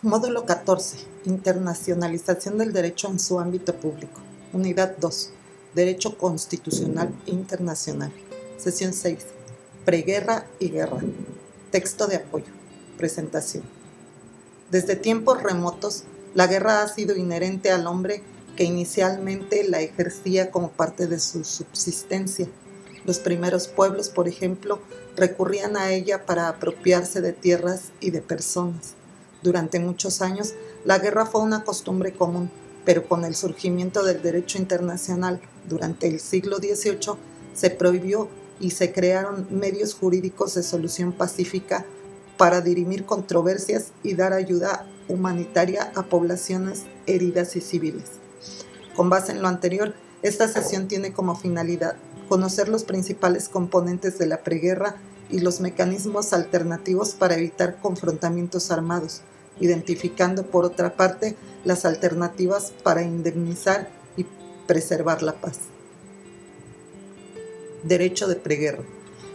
Módulo 14. Internacionalización del derecho en su ámbito público. Unidad 2. Derecho constitucional internacional. Sesión 6. Preguerra y guerra. Texto de apoyo. Presentación. Desde tiempos remotos, la guerra ha sido inherente al hombre que inicialmente la ejercía como parte de su subsistencia. Los primeros pueblos, por ejemplo, recurrían a ella para apropiarse de tierras y de personas. Durante muchos años, la guerra fue una costumbre común, pero con el surgimiento del derecho internacional durante el siglo XVIII se prohibió y se crearon medios jurídicos de solución pacífica para dirimir controversias y dar ayuda humanitaria a poblaciones heridas y civiles. Con base en lo anterior, esta sesión tiene como finalidad conocer los principales componentes de la preguerra y los mecanismos alternativos para evitar confrontamientos armados, identificando por otra parte las alternativas para indemnizar y preservar la paz. Derecho de preguerra.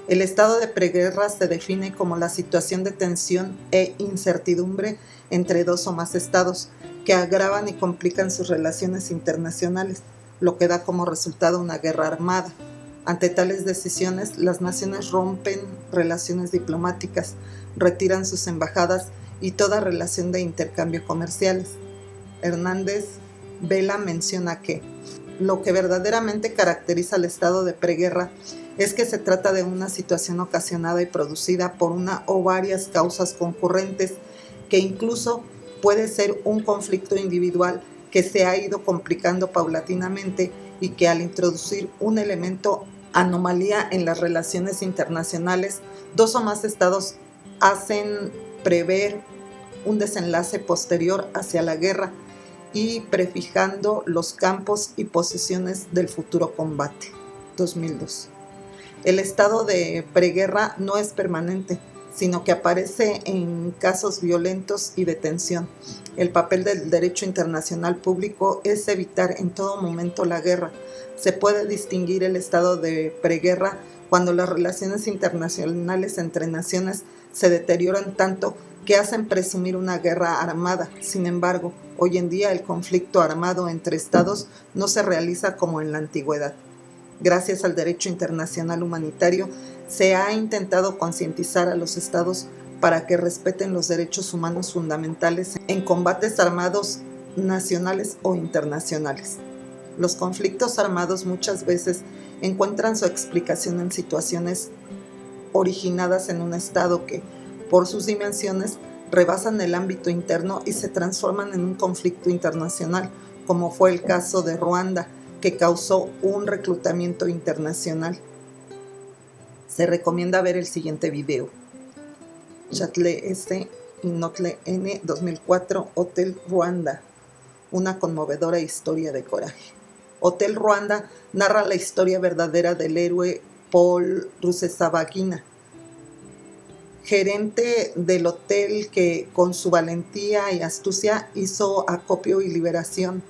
El estado de preguerra se define como la situación de tensión e incertidumbre entre dos o más estados que agravan y complican sus relaciones internacionales, lo que da como resultado una guerra armada. Ante tales decisiones, las naciones rompen relaciones diplomáticas, retiran sus embajadas y toda relación de intercambio comerciales. Hernández Vela menciona que lo que verdaderamente caracteriza al estado de preguerra es que se trata de una situación ocasionada y producida por una o varias causas concurrentes, que incluso puede ser un conflicto individual que se ha ido complicando paulatinamente y que al introducir un elemento anomalía en las relaciones internacionales, dos o más estados hacen prever un desenlace posterior hacia la guerra y prefijando los campos y posiciones del futuro combate. 2002. El estado de preguerra no es permanente, sino que aparece en casos violentos y de tensión. El papel del derecho internacional público es evitar en todo momento la guerra. Se puede distinguir el estado de preguerra cuando las relaciones internacionales entre naciones se deterioran tanto que hacen presumir una guerra armada. Sin embargo, hoy en día el conflicto armado entre estados no se realiza como en la antigüedad. Gracias al derecho internacional humanitario, se ha intentado concientizar a los estados para que respeten los derechos humanos fundamentales en combates armados nacionales o internacionales. Los conflictos armados muchas veces encuentran su explicación en situaciones originadas en un estado que, por sus dimensiones, rebasan el ámbito interno y se transforman en un conflicto internacional, como fue el caso de Ruanda, que causó un reclutamiento internacional. Se recomienda ver el siguiente video. Chatle S. y Notle N. 2004, Hotel Ruanda, una conmovedora historia de coraje. Hotel Ruanda narra la historia verdadera del héroe Paul Rusesabagina, gerente del hotel que con su valentía y astucia hizo acopio y liberación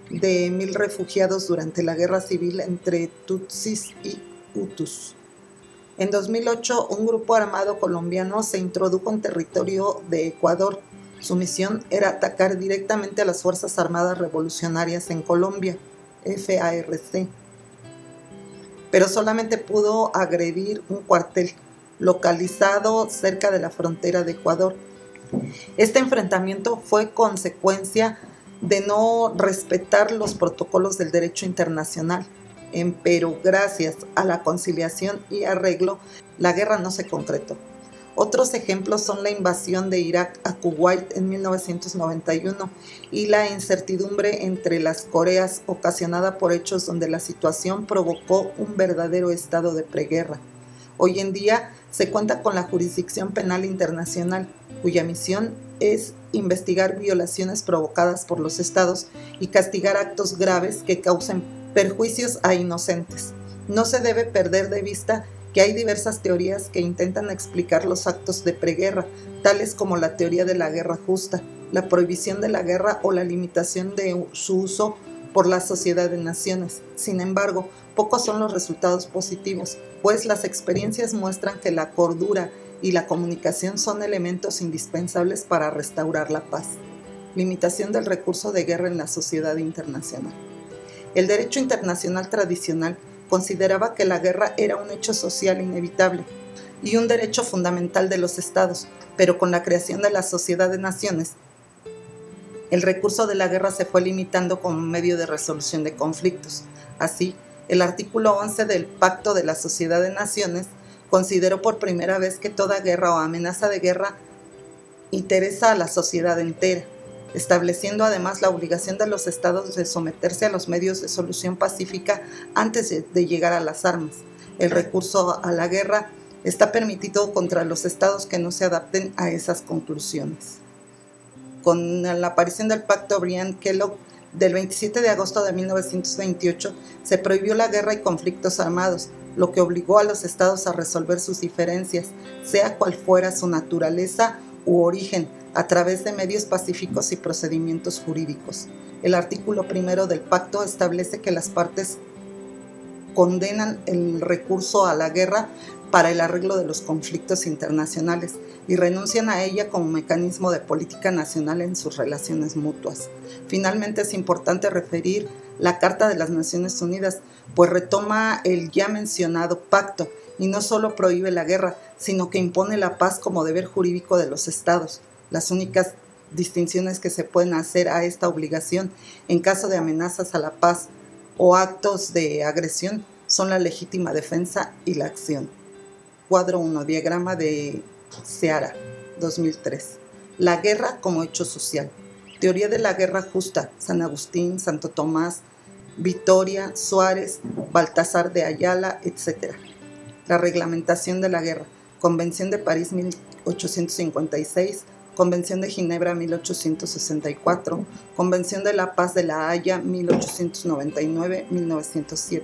de 1,000 refugiados durante la guerra civil entre Tutsis y Hutus. En 2008, un grupo armado colombiano se introdujo en territorio de Ecuador. Su misión era atacar directamente a las Fuerzas Armadas Revolucionarias en Colombia, FARC, pero solamente pudo agredir un cuartel localizado cerca de la frontera de Ecuador. Este enfrentamiento fue consecuencia de no respetar los protocolos del derecho internacional, pero gracias a la conciliación y arreglo, la guerra no se concretó. Otros ejemplos son la invasión de Irak a Kuwait en 1991 y la incertidumbre entre las Coreas ocasionada por hechos donde la situación provocó un verdadero estado de preguerra. Hoy en día se cuenta con la Jurisdicción Penal Internacional, cuya misión es investigar violaciones provocadas por los estados y castigar actos graves que causen perjuicios a inocentes. No se debe perder de vista que hay diversas teorías que intentan explicar los actos de preguerra, tales como la teoría de la guerra justa, la prohibición de la guerra o la limitación de su uso por la Sociedad de Naciones. Sin embargo, pocos son los resultados positivos, pues las experiencias muestran que la cordura y la comunicación son elementos indispensables para restaurar la paz. Limitación del recurso de guerra en la sociedad internacional. El derecho internacional tradicional consideraba que la guerra era un hecho social inevitable y un derecho fundamental de los estados, pero con la creación de la Sociedad de Naciones, el recurso de la guerra se fue limitando como medio de resolución de conflictos. Así, el artículo 11 del Pacto de la Sociedad de Naciones consideró por primera vez que toda guerra o amenaza de guerra interesa a la sociedad entera, estableciendo además la obligación de los estados de someterse a los medios de solución pacífica antes de llegar a las armas. El recurso a la guerra está permitido contra los estados que no se adapten a esas conclusiones. Con la aparición del Pacto Briand-Kellogg del 27 de agosto de 1928, se prohibió la guerra y conflictos armados, lo que obligó a los estados a resolver sus diferencias, sea cual fuera su naturaleza u origen, a través de medios pacíficos y procedimientos jurídicos. El artículo primero del pacto establece que las partes condenan el recurso a la guerra para el arreglo de los conflictos internacionales y renuncian a ella como mecanismo de política nacional en sus relaciones mutuas. Finalmente, es importante referir la Carta de las Naciones Unidas, pues retoma el ya mencionado pacto y no solo prohíbe la guerra, sino que impone la paz como deber jurídico de los estados. Las únicas distinciones que se pueden hacer a esta obligación en caso de amenazas a la paz o actos de agresión son la legítima defensa y la acción. Cuadro 1, diagrama de Seara, 2003. La guerra como hecho social. Teoría de la guerra justa, San Agustín, Santo Tomás, Vitoria, Suárez, Baltasar de Ayala, etc. La reglamentación de la guerra. Convención de París 1856, Convención de Ginebra 1864, Convención de la Paz de la Haya 1899-1907.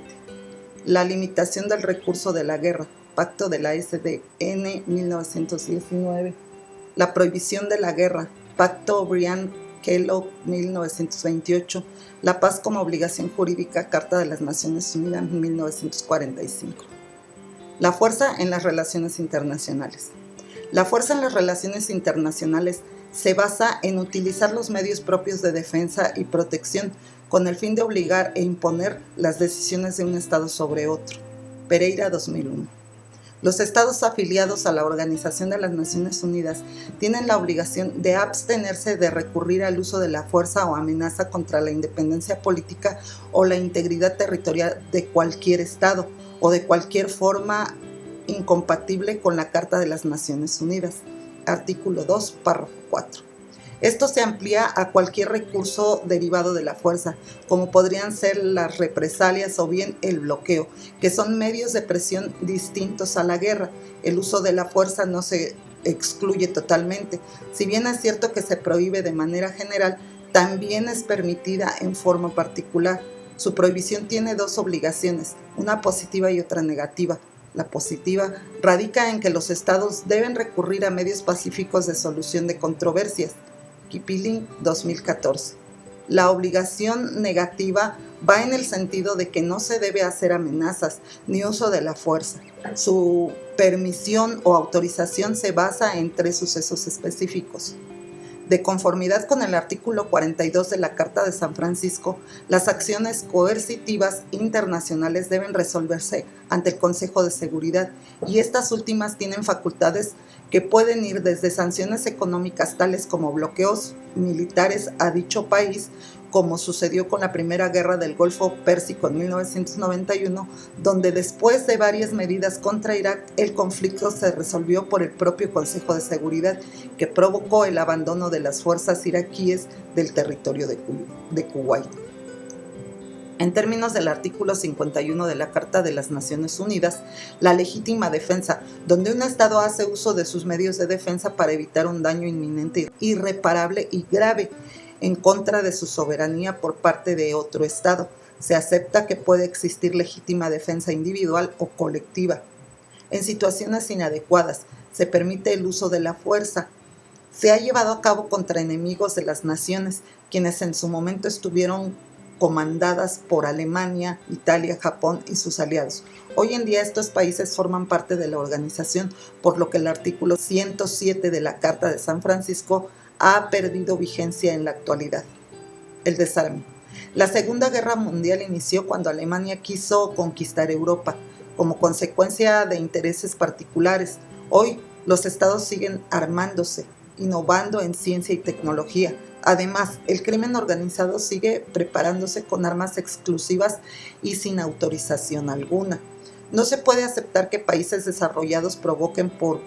La limitación del recurso de la guerra. Pacto de la SDN 1919, la prohibición de la guerra, Pacto Briand-Kellogg 1928, la paz como obligación jurídica, Carta de las Naciones Unidas 1945. La fuerza en las relaciones internacionales. La fuerza en las relaciones internacionales se basa en utilizar los medios propios de defensa y protección con el fin de obligar e imponer las decisiones de un Estado sobre otro. Pereira, 2001. Los estados afiliados a la Organización de las Naciones Unidas tienen la obligación de abstenerse de recurrir al uso de la fuerza o amenaza contra la independencia política o la integridad territorial de cualquier estado o de cualquier forma incompatible con la Carta de las Naciones Unidas. Artículo 2, párrafo 4. Esto se amplía a cualquier recurso derivado de la fuerza, como podrían ser las represalias o bien el bloqueo, que son medios de presión distintos a la guerra. El uso de la fuerza no se excluye totalmente. Si bien es cierto que se prohíbe de manera general, también es permitida en forma particular. Su prohibición tiene dos obligaciones, una positiva y otra negativa. La positiva radica en que los estados deben recurrir a medios pacíficos de solución de controversias. Kipling, 2014. La obligación negativa va en el sentido de que no se debe hacer amenazas ni uso de la fuerza. Su permisión o autorización se basa en tres sucesos específicos. De conformidad con el artículo 42 de la Carta de San Francisco, las acciones coercitivas internacionales deben resolverse ante el Consejo de Seguridad y estas últimas tienen facultades que pueden ir desde sanciones económicas tales como bloqueos militares a dicho país, como sucedió con la Primera Guerra del Golfo Pérsico en 1991, donde después de varias medidas contra Irak, el conflicto se resolvió por el propio Consejo de Seguridad, que provocó el abandono de las fuerzas iraquíes del territorio de Kuwait. En términos del artículo 51 de la Carta de las Naciones Unidas, la legítima defensa, donde un Estado hace uso de sus medios de defensa para evitar un daño inminente, irreparable y grave en contra de su soberanía por parte de otro Estado. Se acepta que puede existir legítima defensa individual o colectiva. En situaciones inadecuadas, se permite el uso de la fuerza. Se ha llevado a cabo contra enemigos de las naciones, quienes en su momento estuvieron comandadas por Alemania, Italia, Japón y sus aliados. Hoy en día estos países forman parte de la organización, por lo que el artículo 107 de la Carta de San Francisco ha perdido vigencia en la actualidad. El desarme. La Segunda Guerra Mundial inició cuando Alemania quiso conquistar Europa, como consecuencia de intereses particulares. Hoy los estados siguen armándose, innovando en ciencia y tecnología. Además, el crimen organizado sigue preparándose con armas exclusivas y sin autorización alguna. No se puede aceptar que países desarrollados provoquen por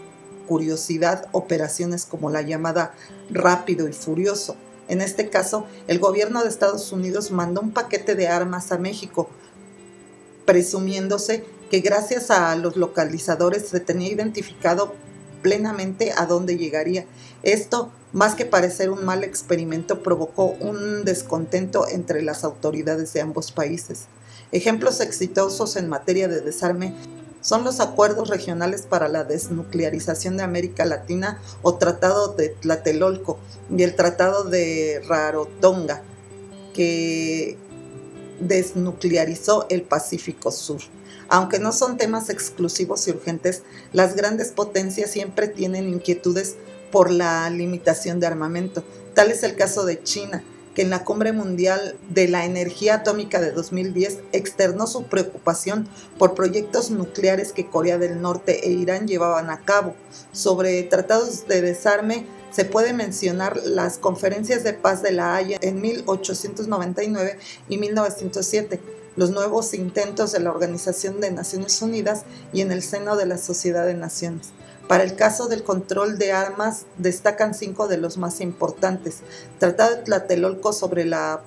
curiosidad operaciones como la llamada Rápido y Furioso. En este caso, el gobierno de Estados Unidos mandó un paquete de armas a México, presumiéndose que gracias a los localizadores se tenía identificado plenamente a dónde llegaría. Esto, más que parecer un mal experimento, provocó un descontento entre las autoridades de ambos países. Ejemplos exitosos en materia de desarme son los acuerdos regionales para la desnuclearización de América Latina o Tratado de Tlatelolco y el Tratado de Rarotonga, que desnuclearizó el Pacífico Sur. Aunque no son temas exclusivos y urgentes, las grandes potencias siempre tienen inquietudes por la limitación de armamento. Tal es el caso de China, que en la Cumbre Mundial de la Energía Atómica de 2010 externó su preocupación por proyectos nucleares que Corea del Norte e Irán llevaban a cabo. Sobre tratados de desarme, se puede mencionar las conferencias de paz de La Haya en 1899 y 1907, los nuevos intentos de la Organización de Naciones Unidas y en el seno de la Sociedad de Naciones. Para el caso del control de armas, destacan 5 de los más importantes: Tratado de Tlatelolco sobre la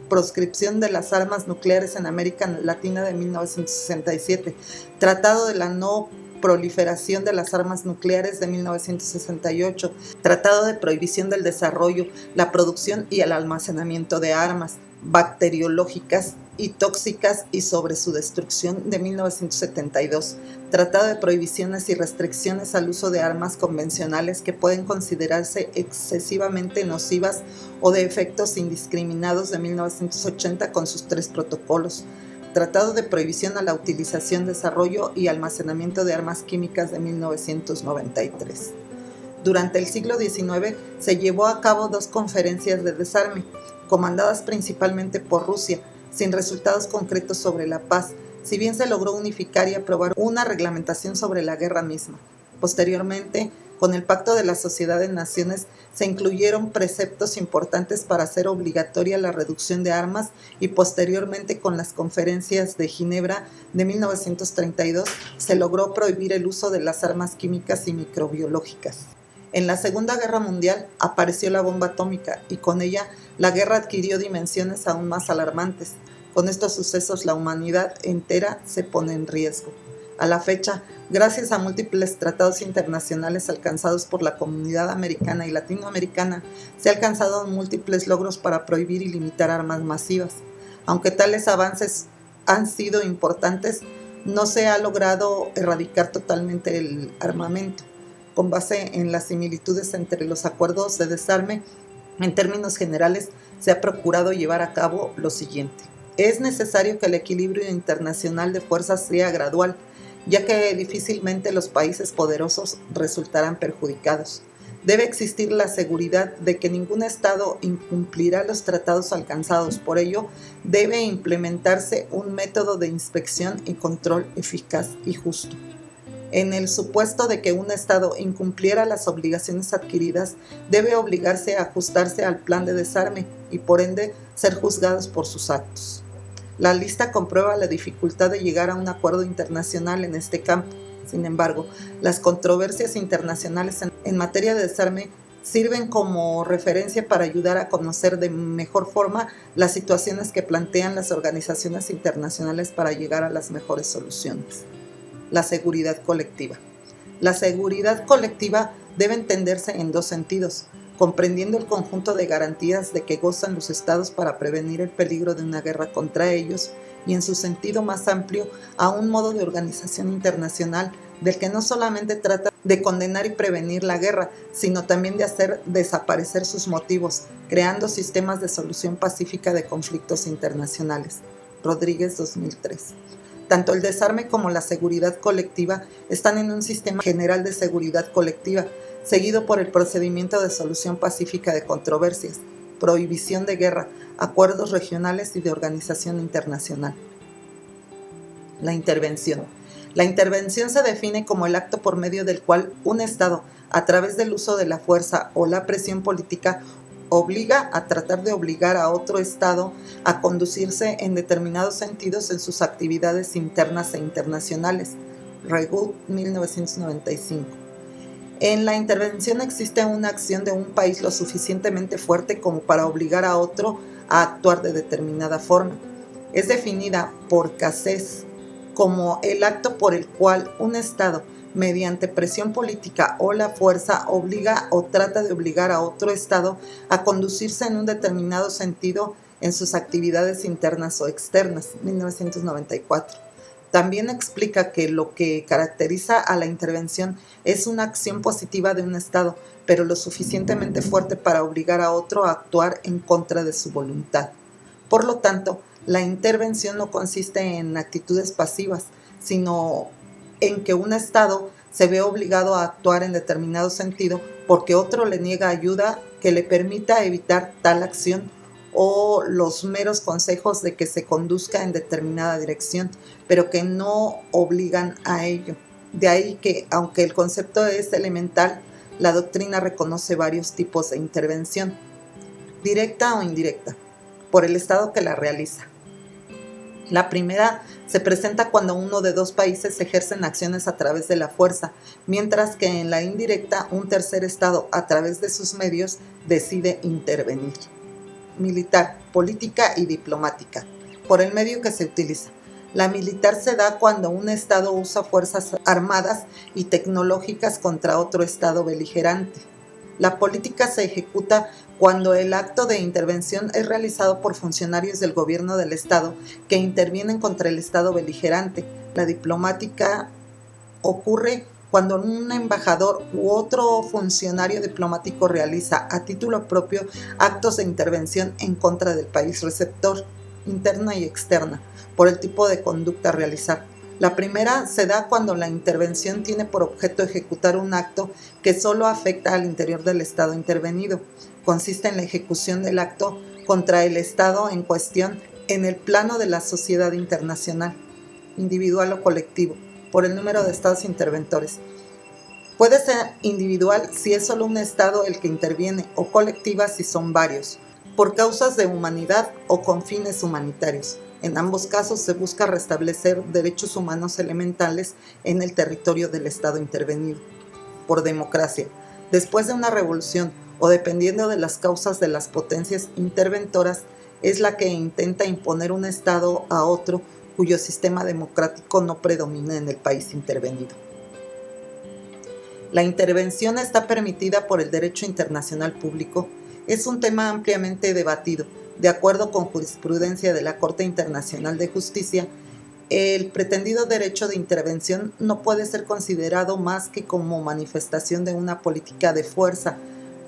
proscripción de las armas nucleares en América Latina de 1967, Tratado de la no proliferación de las armas nucleares de 1968, Tratado de prohibición del desarrollo, la producción y el almacenamiento de armas bacteriológicas y tóxicas y sobre su destrucción de 1972, Tratado de prohibiciones y restricciones al uso de armas convencionales que pueden considerarse excesivamente nocivas o de efectos indiscriminados de 1980 con sus 3 protocolos, Tratado de prohibición a la utilización, desarrollo y almacenamiento de armas químicas de 1993. Durante el siglo XIX se llevó a cabo 2 conferencias de desarme, comandadas principalmente por Rusia, sin resultados concretos sobre la paz, si bien se logró unificar y aprobar una reglamentación sobre la guerra misma. Posteriormente, con el Pacto de la Sociedad de Naciones, se incluyeron preceptos importantes para hacer obligatoria la reducción de armas y posteriormente con las conferencias de Ginebra de 1932 se logró prohibir el uso de las armas químicas y microbiológicas. En la Segunda Guerra Mundial apareció la bomba atómica y con ella la guerra adquirió dimensiones aún más alarmantes. Con estos sucesos la humanidad entera se pone en riesgo. A la fecha, gracias a múltiples tratados internacionales alcanzados por la comunidad americana y latinoamericana, se han alcanzado múltiples logros para prohibir y limitar armas masivas. Aunque tales avances han sido importantes, no se ha logrado erradicar totalmente el armamento. Con base en las similitudes entre los acuerdos de desarme, en términos generales, se ha procurado llevar a cabo lo siguiente. Es necesario que el equilibrio internacional de fuerzas sea gradual, ya que difícilmente los países poderosos resultarán perjudicados. Debe existir la seguridad de que ningún Estado incumplirá los tratados alcanzados. Por ello, debe implementarse un método de inspección y control eficaz y justo. En el supuesto de que un Estado incumpliera las obligaciones adquiridas, debe obligarse a ajustarse al plan de desarme y por ende ser juzgados por sus actos. La lista comprueba la dificultad de llegar a un acuerdo internacional en este campo. Sin embargo, las controversias internacionales en materia de desarme sirven como referencia para ayudar a conocer de mejor forma las situaciones que plantean las organizaciones internacionales para llegar a las mejores soluciones. La seguridad colectiva. La seguridad colectiva debe entenderse en 2 sentidos, comprendiendo el conjunto de garantías de que gozan los estados para prevenir el peligro de una guerra contra ellos, y en su sentido más amplio, a un modo de organización internacional del que no solamente trata de condenar y prevenir la guerra, sino también de hacer desaparecer sus motivos, creando sistemas de solución pacífica de conflictos internacionales. Rodríguez, 2003. Tanto el desarme como la seguridad colectiva están en un sistema general de seguridad colectiva, seguido por el procedimiento de solución pacífica de controversias, prohibición de guerra, acuerdos regionales y de organización internacional. La intervención. La intervención se define como el acto por medio del cual un Estado, a través del uso de la fuerza o la presión política, tratar de obligar a otro Estado a conducirse en determinados sentidos en sus actividades internas e internacionales. Regut, 1995. En la intervención existe una acción de un país lo suficientemente fuerte como para obligar a otro a actuar de determinada forma. Es definida por Cassés como el acto por el cual un Estado, mediante presión política o la fuerza, obliga o trata de obligar a otro Estado a conducirse en un determinado sentido en sus actividades internas o externas, 1994. También explica que lo que caracteriza a la intervención es una acción positiva de un Estado, pero lo suficientemente fuerte para obligar a otro a actuar en contra de su voluntad. Por lo tanto, la intervención no consiste en actitudes pasivas, sino en que un Estado se ve obligado a actuar en determinado sentido porque otro le niega ayuda que le permita evitar tal acción o los meros consejos de que se conduzca en determinada dirección, pero que no obligan a ello. De ahí que, aunque el concepto es elemental, la doctrina reconoce varios tipos de intervención, directa o indirecta, por el Estado que la realiza. La primera se presenta cuando uno de dos países ejercen acciones a través de la fuerza, mientras que en la indirecta un tercer Estado, a través de sus medios, decide intervenir. Militar, política y diplomática, por el medio que se utiliza. La militar se da cuando un Estado usa fuerzas armadas y tecnológicas contra otro Estado beligerante. La política se ejecuta cuando el acto de intervención es realizado por funcionarios del gobierno del Estado que intervienen contra el Estado beligerante. La diplomática ocurre cuando un embajador u otro funcionario diplomático realiza a título propio actos de intervención en contra del país receptor, interna y externa, por el tipo de conducta a realizar. La primera se da cuando la intervención tiene por objeto ejecutar un acto que solo afecta al interior del Estado intervenido. Consiste en la ejecución del acto contra el Estado en cuestión en el plano de la sociedad internacional, individual o colectivo, por el número de estados interventores. Puede ser individual si es solo un Estado el que interviene o colectiva si son varios, por causas de humanidad o con fines humanitarios. En ambos casos se busca restablecer derechos humanos elementales en el territorio del Estado intervenido. Por democracia, después de una revolución o dependiendo de las causas de las potencias interventoras, es la que intenta imponer un Estado a otro cuyo sistema democrático no predomina en el país intervenido. La intervención está permitida por el derecho internacional público. Es un tema ampliamente debatido. De acuerdo con jurisprudencia de la Corte Internacional de Justicia, el pretendido derecho de intervención no puede ser considerado más que como manifestación de una política de fuerza,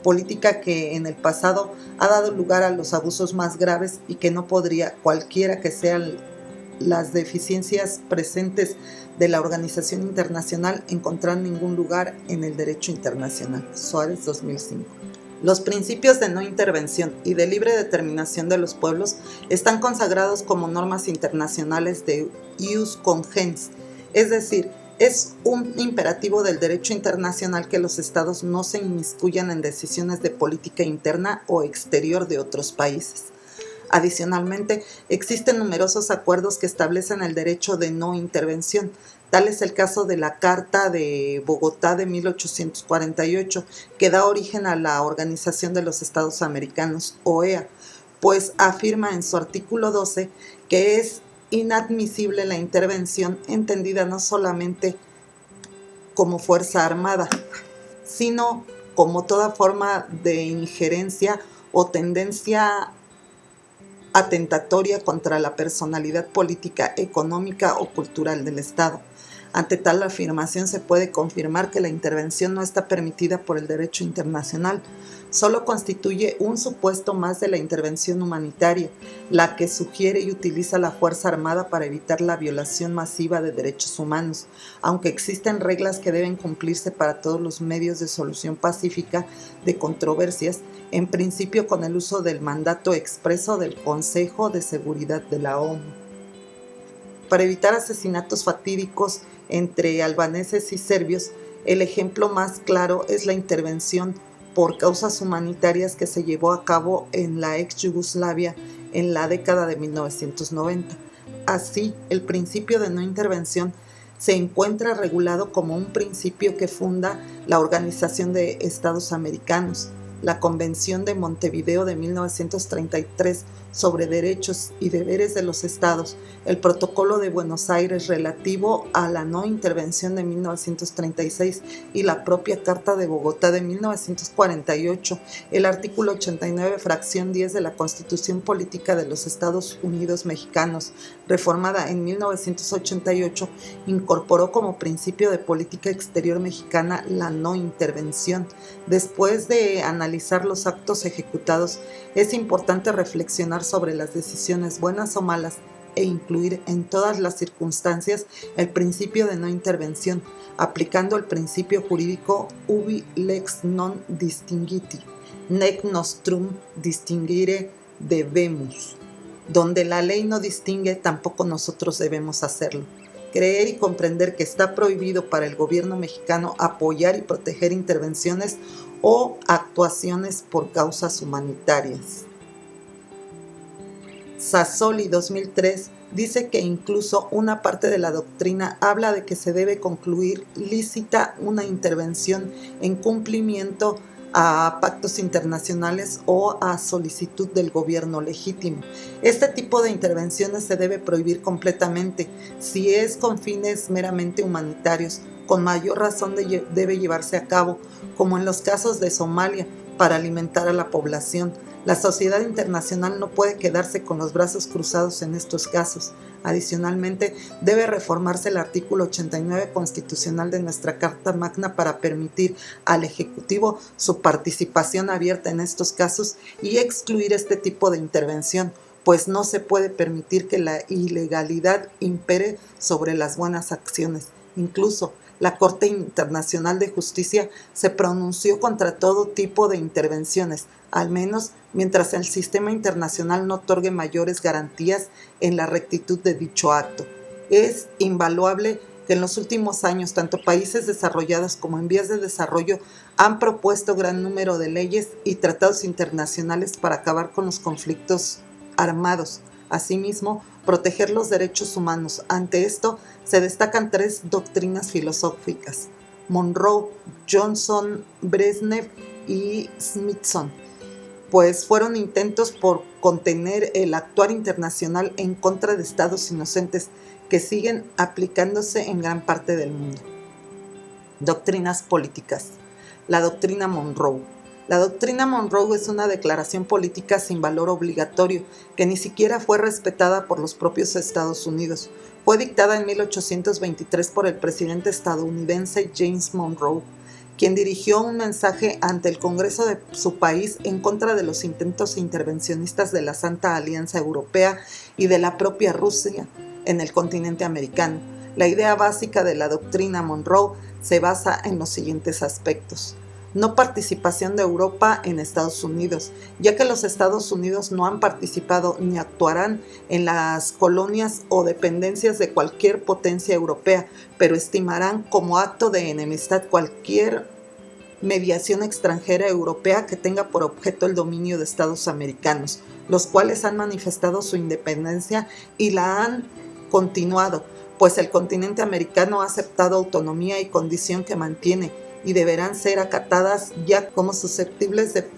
política que en el pasado ha dado lugar a los abusos más graves y que no podría, cualquiera que sean las deficiencias presentes de la organización internacional, encontrar ningún lugar en el derecho internacional. Suárez, 2005. Los principios de no intervención y de libre determinación de los pueblos están consagrados como normas internacionales de ius cogens, es decir, es un imperativo del derecho internacional que los estados no se inmiscuyan en decisiones de política interna o exterior de otros países. Adicionalmente, existen numerosos acuerdos que establecen el derecho de no intervención. Tal es el caso de la Carta de Bogotá de 1848, que da origen a la Organización de los Estados Americanos, OEA, pues afirma en su artículo 12 que es inadmisible la intervención entendida no solamente como fuerza armada, sino como toda forma de injerencia o tendencia atentatoria contra la personalidad política, económica o cultural del Estado. Ante tal afirmación se puede confirmar que la intervención no está permitida por el derecho internacional, solo constituye un supuesto más de la intervención humanitaria, la que sugiere y utiliza la fuerza armada para evitar la violación masiva de derechos humanos, aunque existen reglas que deben cumplirse para todos los medios de solución pacífica de controversias, en principio con el uso del mandato expreso del Consejo de Seguridad de la ONU. Para evitar asesinatos fatídicos entre albaneses y serbios, el ejemplo más claro es la intervención por causas humanitarias que se llevó a cabo en la ex Yugoslavia en la década de 1990. Así, el principio de no intervención se encuentra regulado como un principio que funda la Organización de Estados Americanos, la Convención de Montevideo de 1933 sobre derechos y deberes de los estados, el Protocolo de Buenos Aires relativo a la no intervención de 1936 y la propia Carta de Bogotá de 1948, el artículo 89, fracción 10 de la Constitución Política de los Estados Unidos Mexicanos, reformada en 1988, incorporó como principio de política exterior mexicana la no intervención. Después de analizar los actos ejecutados, es importante reflexionar sobre las decisiones buenas o malas e incluir en todas las circunstancias el principio de no intervención, aplicando el principio jurídico ubi lex non distinguiti, nec nostrum distinguire debemus. Donde la ley no distingue, tampoco nosotros debemos hacerlo. Creer y comprender que está prohibido para el gobierno mexicano apoyar y proteger intervenciones o actuaciones por causas humanitarias. Sassoli 2003 dice que incluso una parte de la doctrina habla de que se debe concluir lícita una intervención en cumplimiento a pactos internacionales o a solicitud del gobierno legítimo. Este tipo de intervenciones se debe prohibir completamente. Si es con fines meramente humanitarios, con mayor razón debe llevarse a cabo, como en los casos de Somalia, para alimentar a la población. La sociedad internacional no puede quedarse con los brazos cruzados en estos casos. Adicionalmente, debe reformarse el artículo 89 constitucional de nuestra Carta Magna para permitir al Ejecutivo su participación abierta en estos casos y excluir este tipo de intervención, pues no se puede permitir que la ilegalidad impere sobre las buenas acciones. Incluso, la Corte Internacional de Justicia se pronunció contra todo tipo de intervenciones, al menos mientras el sistema internacional no otorgue mayores garantías en la rectitud de dicho acto. Es invaluable que en los últimos años tanto países desarrollados como en vías de desarrollo han propuesto gran número de leyes y tratados internacionales para acabar con los conflictos armados. Asimismo, proteger los derechos humanos. Ante esto, se destacan tres doctrinas filosóficas: Monroe, Johnson, Brezhnev y Smithson, pues fueron intentos por contener el actuar internacional en contra de estados inocentes que siguen aplicándose en gran parte del mundo. Doctrinas políticas. La doctrina Monroe. La doctrina Monroe es una declaración política sin valor obligatorio, que ni siquiera fue respetada por los propios Estados Unidos. Fue dictada en 1823 por el presidente estadounidense James Monroe, quien dirigió un mensaje ante el Congreso de su país en contra de los intentos intervencionistas de la Santa Alianza Europea y de la propia Rusia en el continente americano. La idea básica de la doctrina Monroe se basa en los siguientes aspectos: no participación de Europa en Estados Unidos, ya que los Estados Unidos no han participado ni actuarán en las colonias o dependencias de cualquier potencia europea, pero estimarán como acto de enemistad cualquier mediación extranjera europea que tenga por objeto el dominio de Estados americanos, los cuales han manifestado su independencia y la han continuado, pues el continente americano ha aceptado autonomía y condición que mantiene, y deberán ser acatadas ya como susceptibles de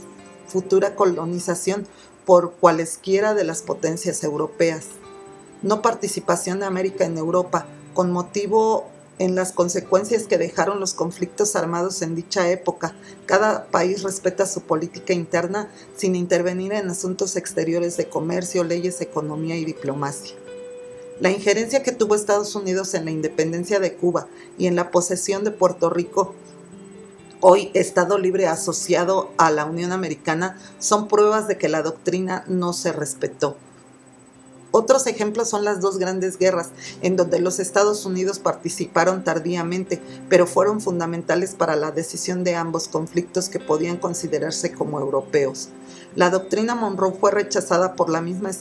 futura colonización por cualesquiera de las potencias europeas. No participación de América en Europa, con motivo en las consecuencias que dejaron los conflictos armados en dicha época. Cada país respeta su política interna sin intervenir en asuntos exteriores de comercio, leyes, economía y diplomacia. La injerencia que tuvo Estados Unidos en la independencia de Cuba y en la posesión de Puerto Rico, hoy Estado libre asociado a la Unión Americana, son pruebas de que la doctrina no se respetó. Otros ejemplos son las dos grandes guerras, en donde los Estados Unidos participaron tardíamente, pero fueron fundamentales para la decisión de ambos conflictos que podían considerarse como europeos. La doctrina Monroe fue rechazada por la misma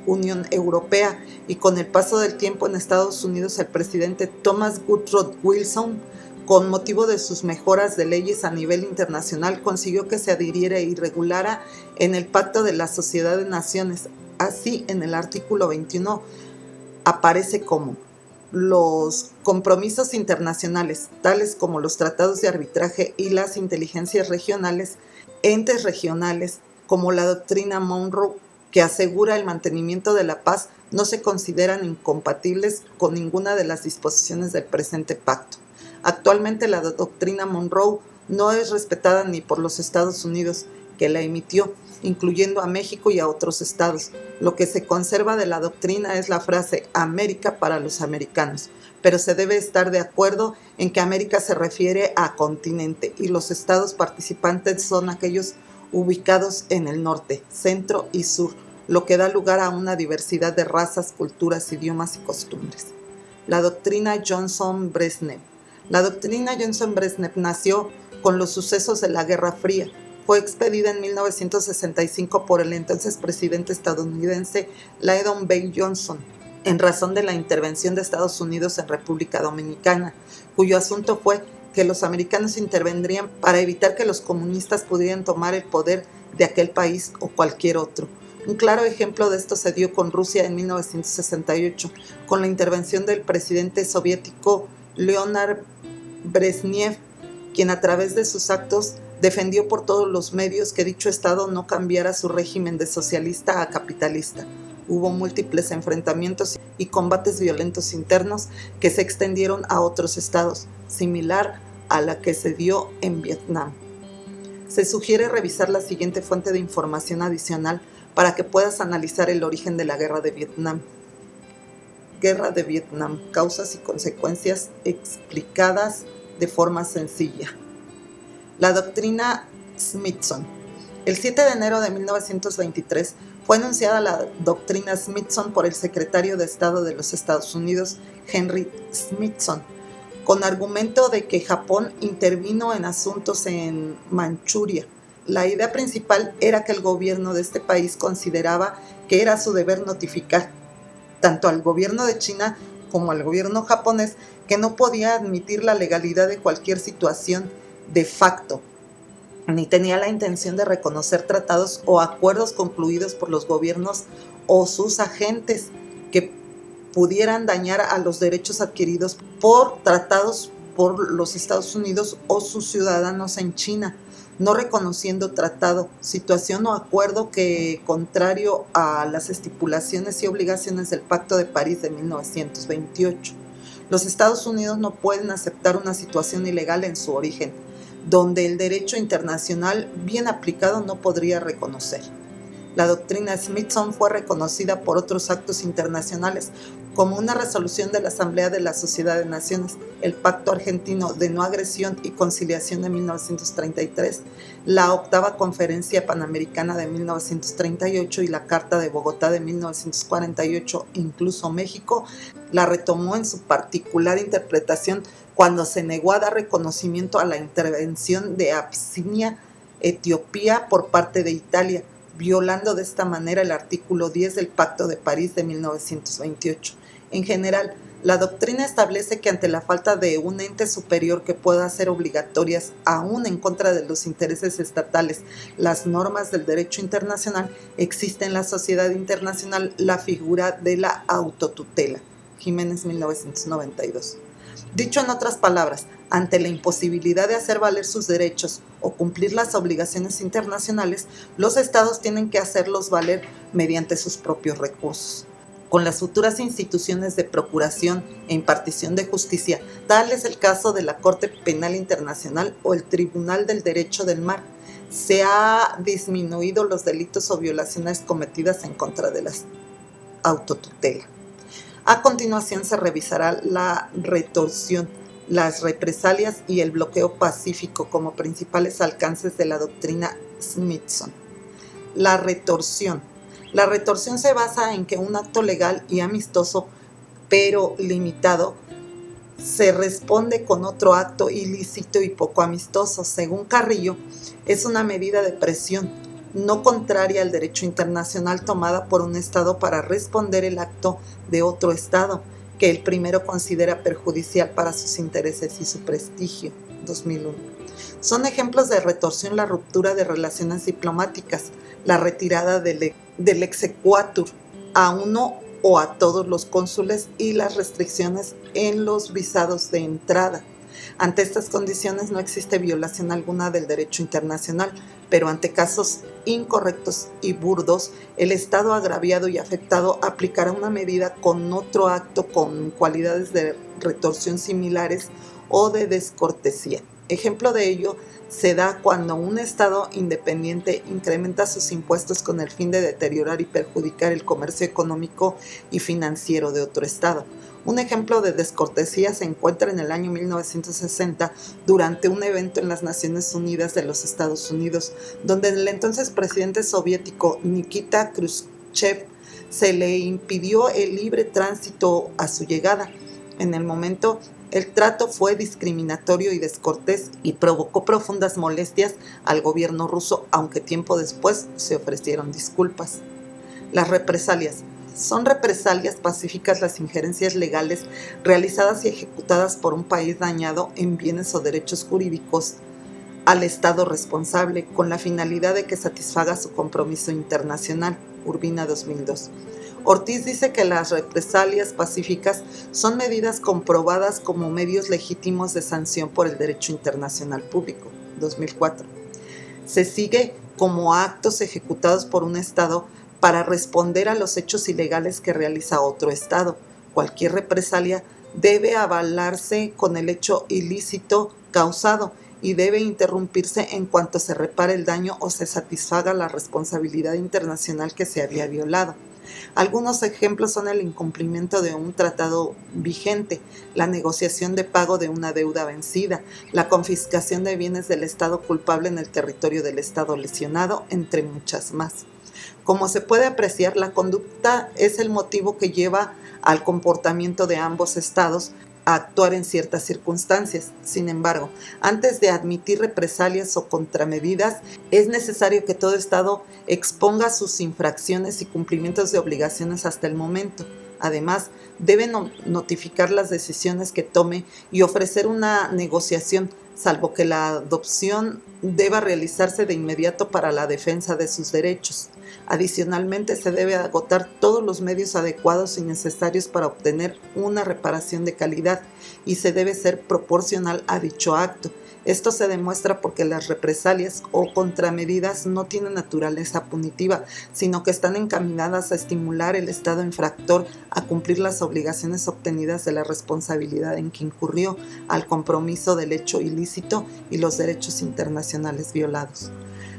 Unión Europea y con el paso del tiempo en Estados Unidos el presidente Thomas Woodrow Wilson, con motivo de sus mejoras de leyes a nivel internacional, consiguió que se adhiriera y regulara en el Pacto de la Sociedad de Naciones. Así, en el artículo 21 aparece como los compromisos internacionales, tales como los tratados de arbitraje y las inteligencias regionales, entes regionales, como la doctrina Monroe, que asegura el mantenimiento de la paz, no se consideran incompatibles con ninguna de las disposiciones del presente pacto. Actualmente la doctrina Monroe no es respetada ni por los Estados Unidos, que la emitió, incluyendo a México y a otros estados. Lo que se conserva de la doctrina es la frase América para los americanos, pero se debe estar de acuerdo en que América se refiere a continente y los estados participantes son aquellos ubicados en el norte, centro y sur, lo que da lugar a una diversidad de razas, culturas, idiomas y costumbres. La doctrina Johnson-Brezhnev. La doctrina Johnson-Brezhnev nació con los sucesos de la Guerra Fría. Fue expedida en 1965 por el entonces presidente estadounidense Lyndon B. Johnson, en razón de la intervención de Estados Unidos en República Dominicana, cuyo asunto fue que los americanos intervendrían para evitar que los comunistas pudieran tomar el poder de aquel país o cualquier otro. Un claro ejemplo de esto se dio con Rusia en 1968, con la intervención del presidente soviético Leonid Brezhnev, quien a través de sus actos defendió por todos los medios que dicho Estado no cambiara su régimen de socialista a capitalista. Hubo múltiples enfrentamientos y combates violentos internos que se extendieron a otros estados, similar a la que se dio en Vietnam. Se sugiere revisar la siguiente fuente de información adicional para que puedas analizar el origen de la Guerra de Vietnam. Guerra de Vietnam, causas y consecuencias explicadas de forma sencilla. La doctrina Smithson. El 7 de enero de 1923 fue anunciada la doctrina Smithson por el secretario de Estado de los Estados Unidos, Henry Smithson, con argumento de que Japón intervino en asuntos en Manchuria. La idea principal era que el gobierno de este país consideraba que era su deber notificar tanto al gobierno de China como al gobierno japonés que no podía admitir la legalidad de cualquier situación de facto, ni tenía la intención de reconocer tratados o acuerdos concluidos por los gobiernos o sus agentes que pudieran dañar a los derechos adquiridos por tratados por los Estados Unidos o sus ciudadanos en China, no reconociendo tratado, situación o acuerdo que, contrario a las estipulaciones y obligaciones del Pacto de París de 1928. Los Estados Unidos no pueden aceptar una situación ilegal en su origen, donde el derecho internacional bien aplicado no podría reconocer. La doctrina Smithson fue reconocida por otros actos internacionales, como una resolución de la Asamblea de la Sociedad de Naciones, el Pacto Argentino de No Agresión y Conciliación de 1933, la Octava Conferencia Panamericana de 1938 y la Carta de Bogotá de 1948. Incluso México la retomó en su particular interpretación cuando se negó a dar reconocimiento a la intervención de Abisinia, Etiopía, por parte de Italia, violando de esta manera el artículo 10 del Pacto de París de 1928. En general, la doctrina establece que ante la falta de un ente superior que pueda hacer obligatorias, aún en contra de los intereses estatales, las normas del derecho internacional, existe en la sociedad internacional la figura de la autotutela. Jiménez, 1992. Dicho en otras palabras, ante la imposibilidad de hacer valer sus derechos o cumplir las obligaciones internacionales, los estados tienen que hacerlos valer mediante sus propios recursos. Con las futuras instituciones de procuración e impartición de justicia, tal es el caso de la Corte Penal Internacional o el Tribunal del Derecho del Mar, se ha disminuido los delitos o violaciones cometidas en contra de la autotutela. A continuación se revisará la retorsión, las represalias y el bloqueo pacífico como principales alcances de la doctrina Smithson. La retorsión. La retorsión se basa en que un acto legal y amistoso, pero limitado, se responde con otro acto ilícito y poco amistoso. Según Carrillo, es una medida de presión, no contraria al derecho internacional, tomada por un Estado para responder el acto de otro Estado, que el primero considera perjudicial para sus intereses y su prestigio. 2001. Son ejemplos de retorsión la ruptura de relaciones diplomáticas, la retirada del exequatur a uno o a todos los cónsules y las restricciones en los visados de entrada. Ante estas condiciones no existe violación alguna del derecho internacional, pero ante casos incorrectos y burdos, el Estado agraviado y afectado aplicará una medida con otro acto con cualidades de retorsión similares o de descortesía. Ejemplo de ello se da cuando un Estado independiente incrementa sus impuestos con el fin de deteriorar y perjudicar el comercio económico y financiero de otro Estado. Un ejemplo de descortesía se encuentra en el año 1960 durante un evento en las Naciones Unidas de los Estados Unidos, donde el entonces presidente soviético Nikita Khrushchev se le impidió el libre tránsito a su llegada. En el momento, el trato fue discriminatorio y descortés y provocó profundas molestias al gobierno ruso, aunque tiempo después se ofrecieron disculpas. Las represalias. Son represalias pacíficas las injerencias legales realizadas y ejecutadas por un país dañado en bienes o derechos jurídicos al Estado responsable, con la finalidad de que satisfaga su compromiso internacional. Urbina 2002. Ortiz dice que las represalias pacíficas son medidas comprobadas como medios legítimos de sanción por el derecho internacional público. 2004. Se sigue como actos ejecutados por un Estado para responder a los hechos ilegales que realiza otro Estado. Cualquier represalia debe avalarse con el hecho ilícito causado y debe interrumpirse en cuanto se repare el daño o se satisfaga la responsabilidad internacional que se había violado. Algunos ejemplos son el incumplimiento de un tratado vigente, la negociación de pago de una deuda vencida, la confiscación de bienes del Estado culpable en el territorio del Estado lesionado, entre muchas más. Como se puede apreciar, la conducta es el motivo que lleva al comportamiento de ambos estados a actuar en ciertas circunstancias. Sin embargo, antes de admitir represalias o contramedidas, es necesario que todo Estado exponga sus infracciones y cumplimientos de obligaciones hasta el momento. Además, debe notificar las decisiones que tome y ofrecer una negociación, salvo que la adopción deba realizarse de inmediato para la defensa de sus derechos. Adicionalmente, se debe agotar todos los medios adecuados y necesarios para obtener una reparación de calidad y se debe ser proporcional a dicho acto. Esto se demuestra porque las represalias o contramedidas no tienen naturaleza punitiva, sino que están encaminadas a estimular el Estado infractor a cumplir las obligaciones obtenidas de la responsabilidad en que incurrió, al compromiso del hecho ilícito y los derechos internacionales violados.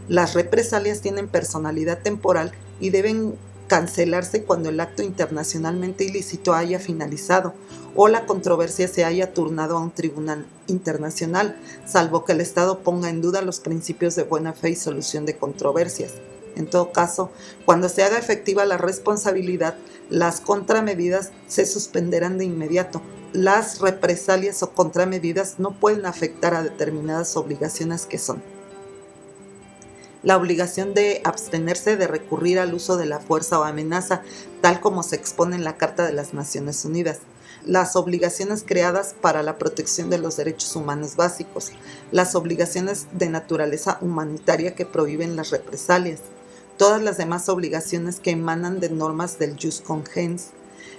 Las represalias tienen personalidad temporal y deben cancelarse cuando el acto internacionalmente ilícito haya finalizado o la controversia se haya turnado a un tribunal internacional, salvo que el Estado ponga en duda los principios de buena fe y solución de controversias. En todo caso, cuando se haga efectiva la responsabilidad, las contramedidas se suspenderán de inmediato. Las represalias o contramedidas no pueden afectar a determinadas obligaciones que son: la obligación de abstenerse de recurrir al uso de la fuerza o amenaza, tal como se expone en la Carta de las Naciones Unidas; las obligaciones creadas para la protección de los derechos humanos básicos; las obligaciones de naturaleza humanitaria que prohíben las represalias; todas las demás obligaciones que emanan de normas del jus cogens.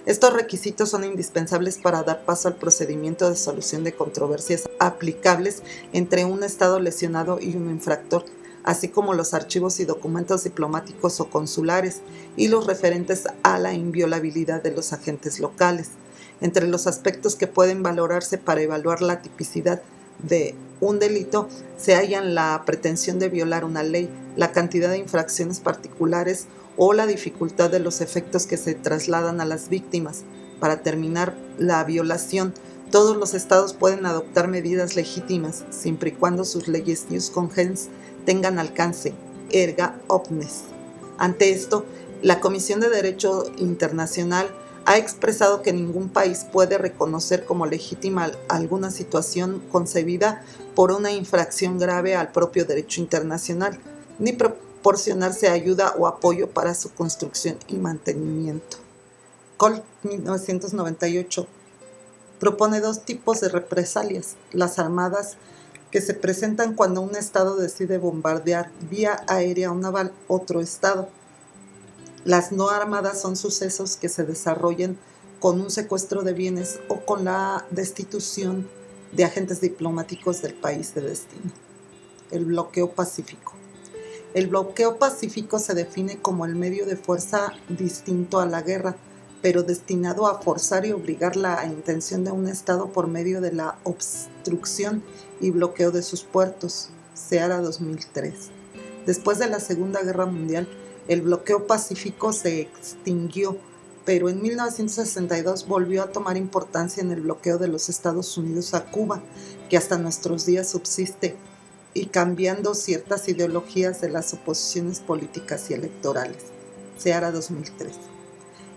Estos requisitos son indispensables para dar paso al procedimiento de solución de controversias aplicables entre un Estado lesionado y un infractor, así como los archivos y documentos diplomáticos o consulares y los referentes a la inviolabilidad de los agentes locales. Entre los aspectos que pueden valorarse para evaluar la tipicidad de un delito se hallan la pretensión de violar una ley, la cantidad de infracciones particulares o la dificultad de los efectos que se trasladan a las víctimas. Para terminar, la violación. Todos los estados pueden adoptar medidas legítimas, siempre y cuando sus leyes jus cogens tengan alcance, erga omnes. Ante esto, la Comisión de Derecho Internacional ha expresado que ningún país puede reconocer como legítima alguna situación concebida por una infracción grave al propio derecho internacional, ni proporcionarse ayuda o apoyo para su construcción y mantenimiento. Colt, 1998, propone dos tipos de represalias: las armadas, que se presentan cuando un estado decide bombardear vía aérea o naval otro estado. Las no armadas son sucesos que se desarrollan con un secuestro de bienes o con la destitución de agentes diplomáticos del país de destino. El bloqueo pacífico. El bloqueo pacífico se define como el medio de fuerza distinto a la guerra, pero destinado a forzar y obligar la intención de un Estado por medio de la obstrucción y bloqueo de sus puertos. Seara 2003. Después de la Segunda Guerra Mundial, el bloqueo pacífico se extinguió, pero en 1962 volvió a tomar importancia en el bloqueo de los Estados Unidos a Cuba, que hasta nuestros días subsiste, y cambiando ciertas ideologías de las oposiciones políticas y electorales. Seara 2003.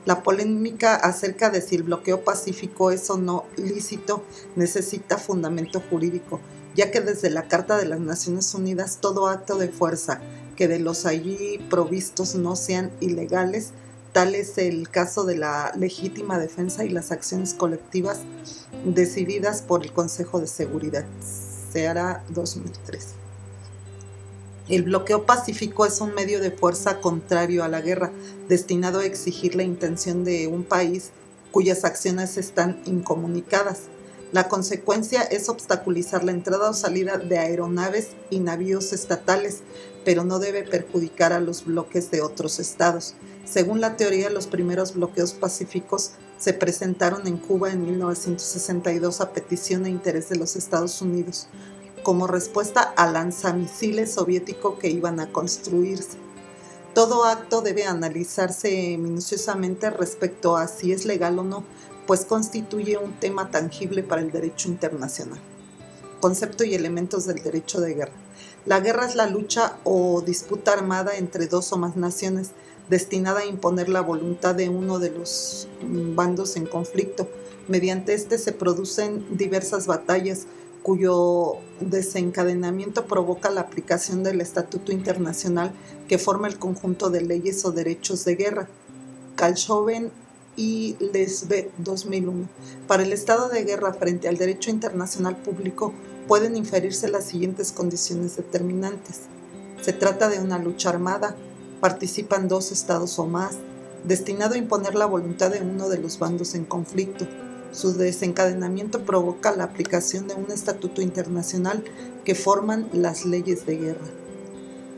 La polémica acerca de si el bloqueo pacífico es o no lícito necesita fundamento jurídico, ya que desde la Carta de las Naciones Unidas todo acto de fuerza que de los allí provistos no sean ilegales, tal es el caso de la legítima defensa y las acciones colectivas decididas por el Consejo de Seguridad. Seara 2003. El bloqueo pacífico es un medio de fuerza contrario a la guerra, destinado a exigir la intención de un país cuyas acciones están incomunicadas. La consecuencia es obstaculizar la entrada o salida de aeronaves y navíos estatales, pero no debe perjudicar a los bloques de otros estados. Según la teoría, los primeros bloqueos pacíficos se presentaron en Cuba en 1962 a petición e interés de los Estados Unidos, como respuesta al lanzamisiles soviético que iban a construirse. Todo acto debe analizarse minuciosamente respecto a si es legal o no, pues constituye un tema tangible para el derecho internacional. Concepto y elementos del derecho de guerra. La guerra es la lucha o disputa armada entre dos o más naciones, destinada a imponer la voluntad de uno de los bandos en conflicto. Mediante este se producen diversas batallas, cuyo desencadenamiento provoca la aplicación del Estatuto Internacional que forma el conjunto de leyes o derechos de guerra. Calchoven y Lesbet, 2001. Para el estado de guerra frente al derecho internacional público pueden inferirse las siguientes condiciones determinantes. Se trata de una lucha armada, participan dos estados o más, destinado a imponer la voluntad de uno de los bandos en conflicto. Su desencadenamiento provoca la aplicación de un estatuto internacional que forman las leyes de guerra.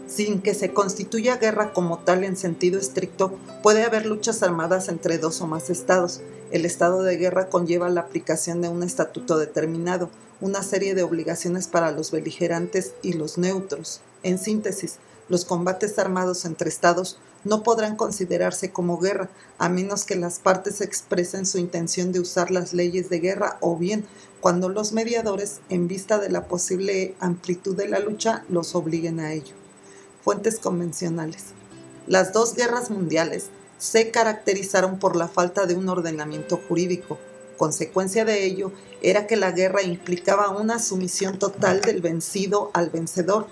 Sin que se constituya guerra como tal en sentido estricto, puede haber luchas armadas entre dos o más estados. El estado de guerra conlleva la aplicación de un estatuto determinado, una serie de obligaciones para los beligerantes y los neutros. En síntesis, los combates armados entre estados no podrán considerarse como guerra, a menos que las partes expresen su intención de usar las leyes de guerra o bien cuando los mediadores, en vista de la posible amplitud de la lucha, los obliguen a ello. Fuentes convencionales. Las dos guerras mundiales se caracterizaron por la falta de un ordenamiento jurídico. Consecuencia de ello era que la guerra implicaba una sumisión total del vencido al vencedor.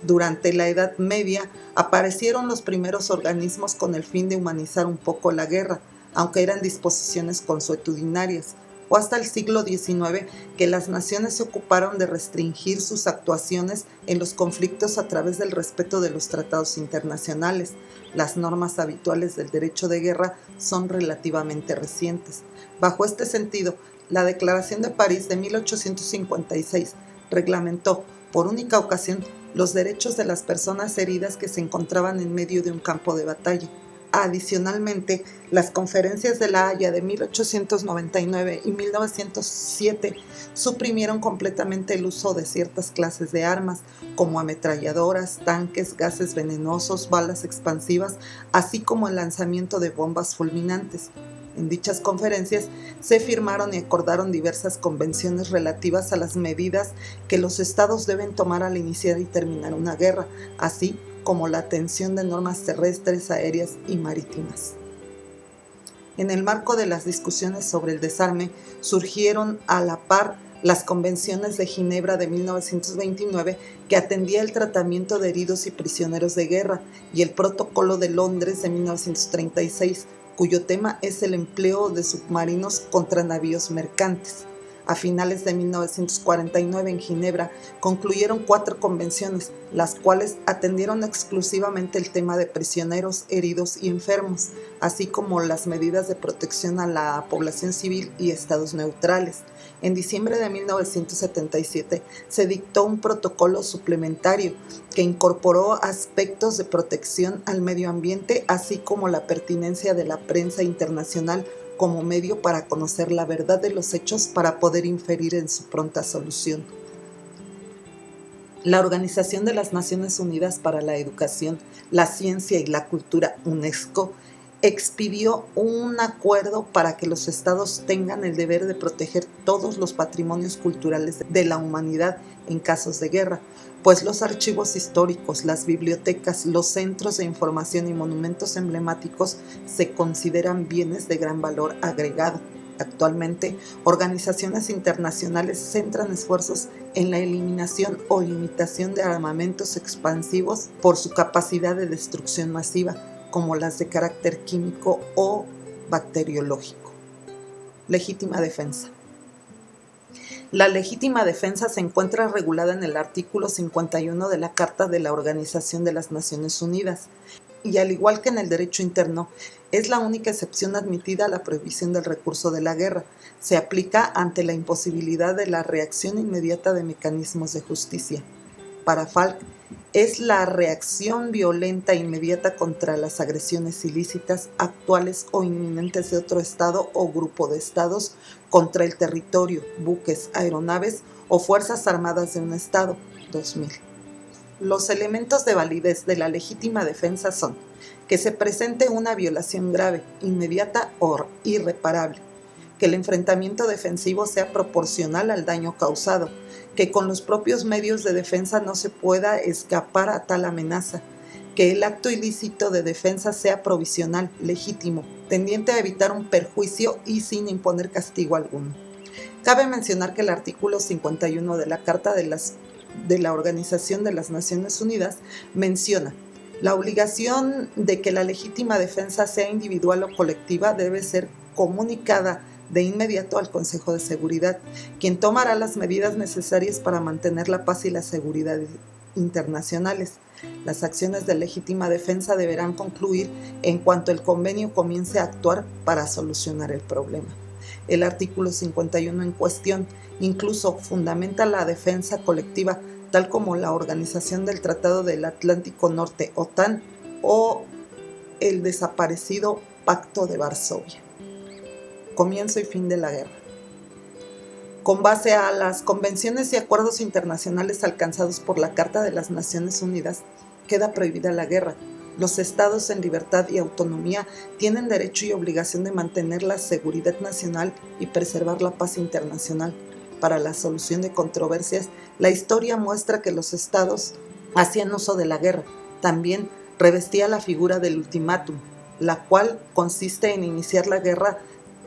Durante la Edad Media aparecieron los primeros organismos con el fin de humanizar un poco la guerra, aunque eran disposiciones consuetudinarias. Fue hasta el siglo XIX que las naciones se ocuparon de restringir sus actuaciones en los conflictos a través del respeto de los tratados internacionales. Las normas habituales del derecho de guerra son relativamente recientes. Bajo este sentido, la Declaración de París de 1856 reglamentó, por única ocasión, los derechos de las personas heridas que se encontraban en medio de un campo de batalla. Adicionalmente, las conferencias de La Haya de 1899 y 1907 suprimieron completamente el uso de ciertas clases de armas, como ametralladoras, tanques, gases venenosos, balas expansivas, así como el lanzamiento de bombas fulminantes. En dichas conferencias se firmaron y acordaron diversas convenciones relativas a las medidas que los estados deben tomar al iniciar y terminar una guerra, así como la atención de normas terrestres, aéreas y marítimas. En el marco de las discusiones sobre el desarme, surgieron a la par las convenciones de Ginebra de 1929, que atendía el tratamiento de heridos y prisioneros de guerra, y el Protocolo de Londres de 1936, cuyo tema es el empleo de submarinos contra navíos mercantes. A finales de 1949 en Ginebra concluyeron 4 convenciones, las cuales atendieron exclusivamente el tema de prisioneros, heridos y enfermos, así como las medidas de protección a la población civil y estados neutrales. En diciembre de 1977 se dictó un protocolo suplementario que incorporó aspectos de protección al medio ambiente, así como la pertinencia de la prensa internacional como medio para conocer la verdad de los hechos para poder inferir en su pronta solución. La Organización de las Naciones Unidas para la Educación, la Ciencia y la Cultura, UNESCO, expidió un acuerdo para que los estados tengan el deber de proteger todos los patrimonios culturales de la humanidad en casos de guerra, pues los archivos históricos, las bibliotecas, los centros de información y monumentos emblemáticos se consideran bienes de gran valor agregado. Actualmente, organizaciones internacionales centran esfuerzos en la eliminación o limitación de armamentos expansivos por su capacidad de destrucción masiva, como las de carácter químico o bacteriológico. Legítima defensa. La legítima defensa se encuentra regulada en el artículo 51 de la Carta de la Organización de las Naciones Unidas, y al igual que en el derecho interno, es la única excepción admitida a la prohibición del recurso de la guerra. Se aplica ante la imposibilidad de la reacción inmediata de mecanismos de justicia. Para Falk, es la reacción violenta e inmediata contra las agresiones ilícitas, actuales o inminentes de otro estado o grupo de estados contra el territorio, buques, aeronaves o fuerzas armadas de un estado. 2000. Los elementos de validez de la legítima defensa son que se presente una violación grave, inmediata o irreparable, que el enfrentamiento defensivo sea proporcional al daño causado, que con los propios medios de defensa no se pueda escapar a tal amenaza, que el acto ilícito de defensa sea provisional, legítimo, tendiente a evitar un perjuicio y sin imponer castigo alguno. Cabe mencionar que el artículo 51 de la Carta de la Organización de las Naciones Unidas menciona: la obligación de que la legítima defensa sea individual o colectiva debe ser comunicada de inmediato al Consejo de Seguridad, quien tomará las medidas necesarias para mantener la paz y la seguridad internacionales. Las acciones de legítima defensa deberán concluir en cuanto el convenio comience a actuar para solucionar el problema. El artículo 51 en cuestión incluso fundamenta la defensa colectiva, tal como la Organización del Tratado del Atlántico Norte, OTAN, o el desaparecido Pacto de Varsovia. Comienzo y fin de la guerra. Con base a las convenciones y acuerdos internacionales alcanzados por la Carta de las Naciones Unidas, queda prohibida la guerra. Los estados en libertad y autonomía tienen derecho y obligación de mantener la seguridad nacional y preservar la paz internacional. Para la solución de controversias, la historia muestra que los estados hacían uso de la guerra. También revestía la figura del ultimátum, la cual consiste en iniciar la guerra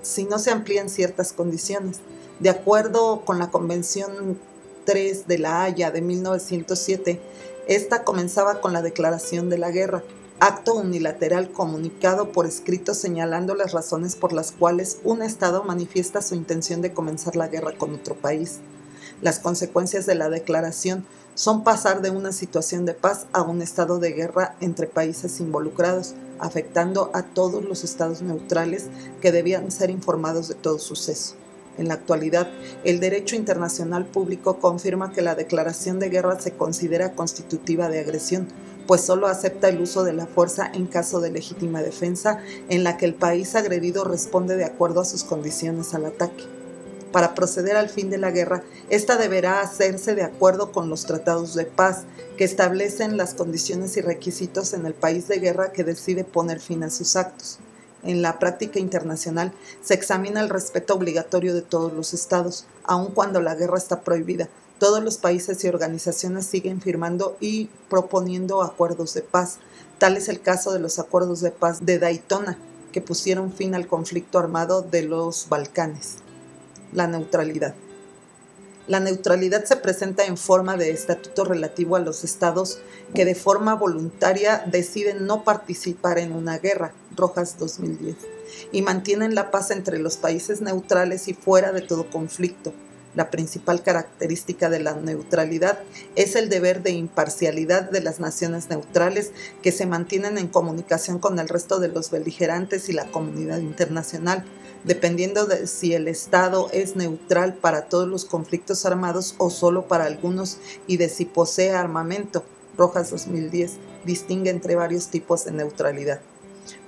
si no se amplían ciertas condiciones. De acuerdo con la Convención 3 de La Haya de 1907, esta comenzaba con la declaración de la guerra, acto unilateral comunicado por escrito señalando las razones por las cuales un Estado manifiesta su intención de comenzar la guerra con otro país. Las consecuencias de la declaración son pasar de una situación de paz a un estado de guerra entre países involucrados, afectando a todos los estados neutrales que debían ser informados de todo suceso. En la actualidad, el derecho internacional público confirma que la declaración de guerra se considera constitutiva de agresión, pues solo acepta el uso de la fuerza en caso de legítima defensa, en la que el país agredido responde de acuerdo a sus condiciones al ataque. Para proceder al fin de la guerra, esta deberá hacerse de acuerdo con los tratados de paz, que establecen las condiciones y requisitos en el país de guerra que decide poner fin a sus actos. En la práctica internacional se examina el respeto obligatorio de todos los estados, aun cuando la guerra está prohibida. Todos los países y organizaciones siguen firmando y proponiendo acuerdos de paz. Tal es el caso de los acuerdos de paz de Daytona, que pusieron fin al conflicto armado de los Balcanes. La neutralidad. La neutralidad se presenta en forma de estatuto relativo a los estados que de forma voluntaria deciden no participar en una guerra, Rojas 2010, y mantienen la paz entre los países neutrales y fuera de todo conflicto. La principal característica de la neutralidad es el deber de imparcialidad de las naciones neutrales que se mantienen en comunicación con el resto de los beligerantes y la comunidad internacional, dependiendo de si el Estado es neutral para todos los conflictos armados o solo para algunos y de si posee armamento. Rojas 2010 distingue entre varios tipos de neutralidad.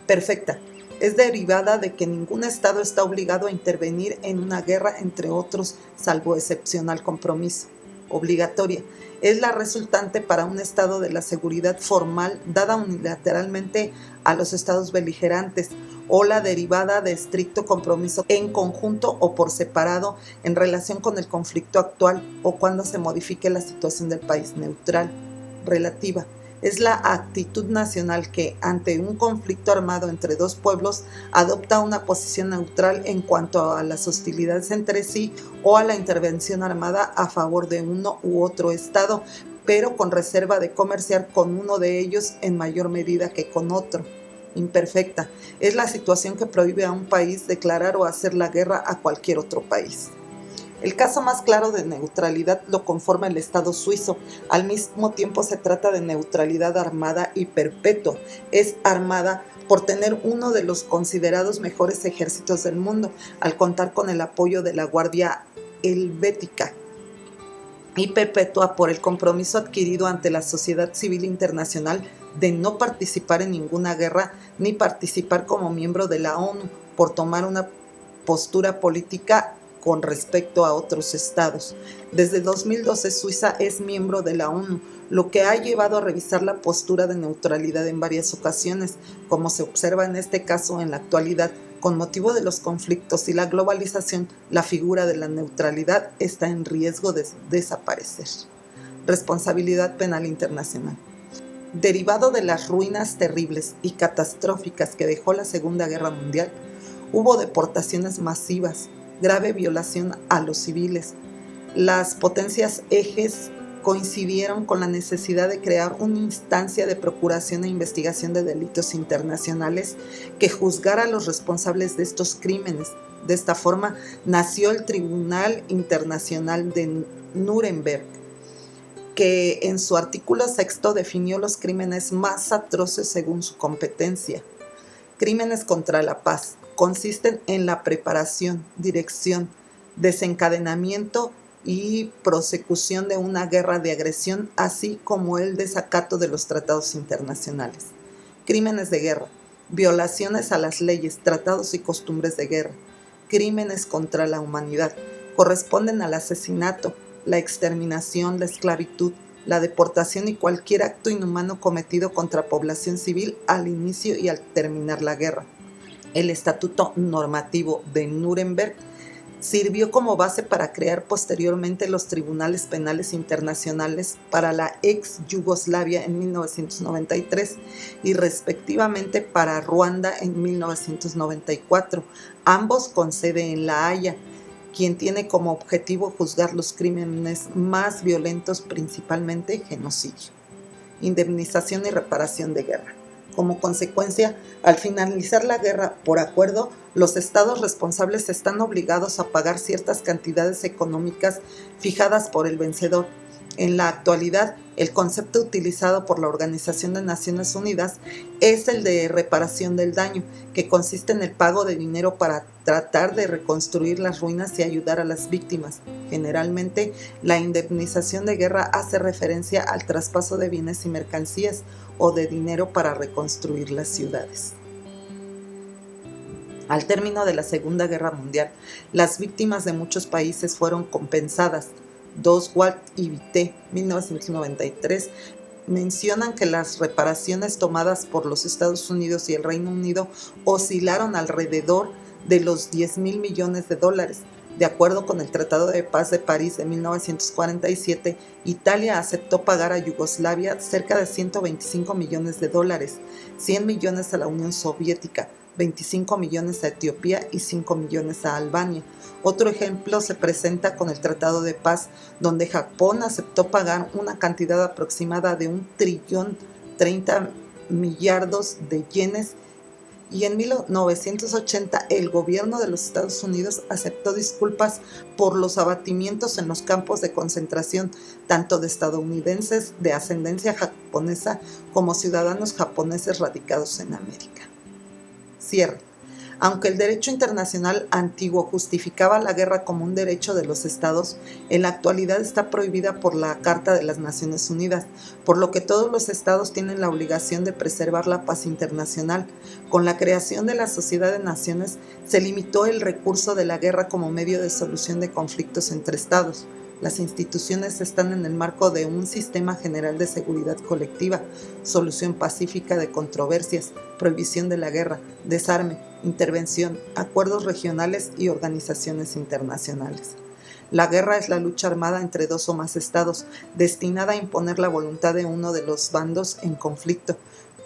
Perfecta. Es derivada de que ningún Estado está obligado a intervenir en una guerra, entre otros, salvo excepcional compromiso. Obligatoria. Es la resultante para un estado de la seguridad formal dada unilateralmente a los estados beligerantes, o la derivada de estricto compromiso en conjunto o por separado en relación con el conflicto actual o cuando se modifique la situación del país neutral. Relativa. Es la actitud nacional que, ante un conflicto armado entre dos pueblos, adopta una posición neutral en cuanto a las hostilidades entre sí o a la intervención armada a favor de uno u otro estado, pero con reserva de comerciar con uno de ellos en mayor medida que con otro. Imperfecta. Es la situación que prohíbe a un país declarar o hacer la guerra a cualquier otro país. El caso más claro de neutralidad lo conforma el Estado suizo. Al mismo tiempo se trata de neutralidad armada y perpetua. Es armada por tener uno de los considerados mejores ejércitos del mundo, al contar con el apoyo de la Guardia Helvética, y perpetua por el compromiso adquirido ante la sociedad civil internacional de no participar en ninguna guerra ni participar como miembro de la ONU por tomar una postura política con respecto a otros estados. Desde 2012 Suiza es miembro de la ONU, lo que ha llevado a revisar la postura de neutralidad en varias ocasiones, como se observa en este caso en la actualidad. Con motivo de los conflictos y la globalización, la figura de la neutralidad está en riesgo de desaparecer. Responsabilidad penal internacional. Derivado de las ruinas terribles y catastróficas que dejó la Segunda Guerra Mundial, hubo deportaciones masivas, grave violación a los civiles. Las potencias ejes coincidieron con la necesidad de crear una instancia de procuración e investigación de delitos internacionales que juzgara a los responsables de estos crímenes. De esta forma nació el Tribunal Internacional de Nuremberg, que en su artículo 6 definió los crímenes más atroces según su competencia. Crímenes contra la paz consisten en la preparación, dirección, desencadenamiento y prosecución de una guerra de agresión, así como el desacato de los tratados internacionales. Crímenes de guerra, violaciones a las leyes, tratados y costumbres de guerra. Crímenes contra la humanidad corresponden al asesinato, la exterminación, la esclavitud, la deportación y cualquier acto inhumano cometido contra población civil al inicio y al terminar la guerra. El Estatuto Normativo de Nuremberg sirvió como base para crear posteriormente los tribunales penales internacionales para la ex Yugoslavia en 1993 y respectivamente para Ruanda en 1994, ambos con sede en La Haya, quien tiene como objetivo juzgar los crímenes más violentos, principalmente genocidio. Indemnización y reparación de guerra. Como consecuencia, al finalizar la guerra por acuerdo, los estados responsables están obligados a pagar ciertas cantidades económicas fijadas por el vencedor. En la actualidad, el concepto utilizado por la Organización de Naciones Unidas es el de reparación del daño, que consiste en el pago de dinero para tratar de reconstruir las ruinas y ayudar a las víctimas. Generalmente, la indemnización de guerra hace referencia al traspaso de bienes y mercancías o de dinero para reconstruir las ciudades. Al término de la Segunda Guerra Mundial, las víctimas de muchos países fueron compensadas. Walt y Vité, 1993, mencionan que las reparaciones tomadas por los Estados Unidos y el Reino Unido oscilaron alrededor de los 10.000 millones de dólares. De acuerdo con el Tratado de Paz de París de 1947, Italia aceptó pagar a Yugoslavia cerca de 125 millones de dólares, 100 millones a la Unión Soviética, 25 millones a Etiopía y 5 millones a Albania. Otro ejemplo se presenta con el Tratado de Paz, donde Japón aceptó pagar una cantidad aproximada de 1.030 billones de yenes, y en 1980 el gobierno de los Estados Unidos aceptó disculpas por los abatimientos en los campos de concentración, tanto de estadounidenses de ascendencia japonesa como ciudadanos japoneses radicados en América. Cierre. Aunque el derecho internacional antiguo justificaba la guerra como un derecho de los estados, en la actualidad está prohibida por la Carta de las Naciones Unidas, por lo que todos los estados tienen la obligación de preservar la paz internacional. Con la creación de la Sociedad de Naciones, se limitó el recurso de la guerra como medio de solución de conflictos entre estados. Las instituciones están en el marco de un sistema general de seguridad colectiva, solución pacífica de controversias, prohibición de la guerra, desarme, intervención, acuerdos regionales y organizaciones internacionales. La guerra es la lucha armada entre dos o más estados, destinada a imponer la voluntad de uno de los bandos en conflicto,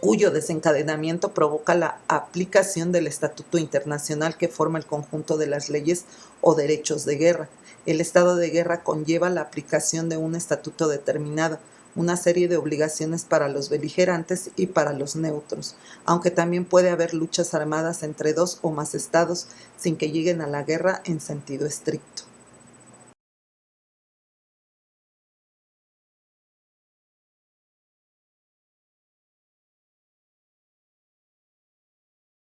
cuyo desencadenamiento provoca la aplicación del Estatuto Internacional que forma el conjunto de las leyes o derechos de guerra. El estado de guerra conlleva la aplicación de un estatuto determinado, una serie de obligaciones para los beligerantes y para los neutros, aunque también puede haber luchas armadas entre dos o más estados sin que lleguen a la guerra en sentido estricto.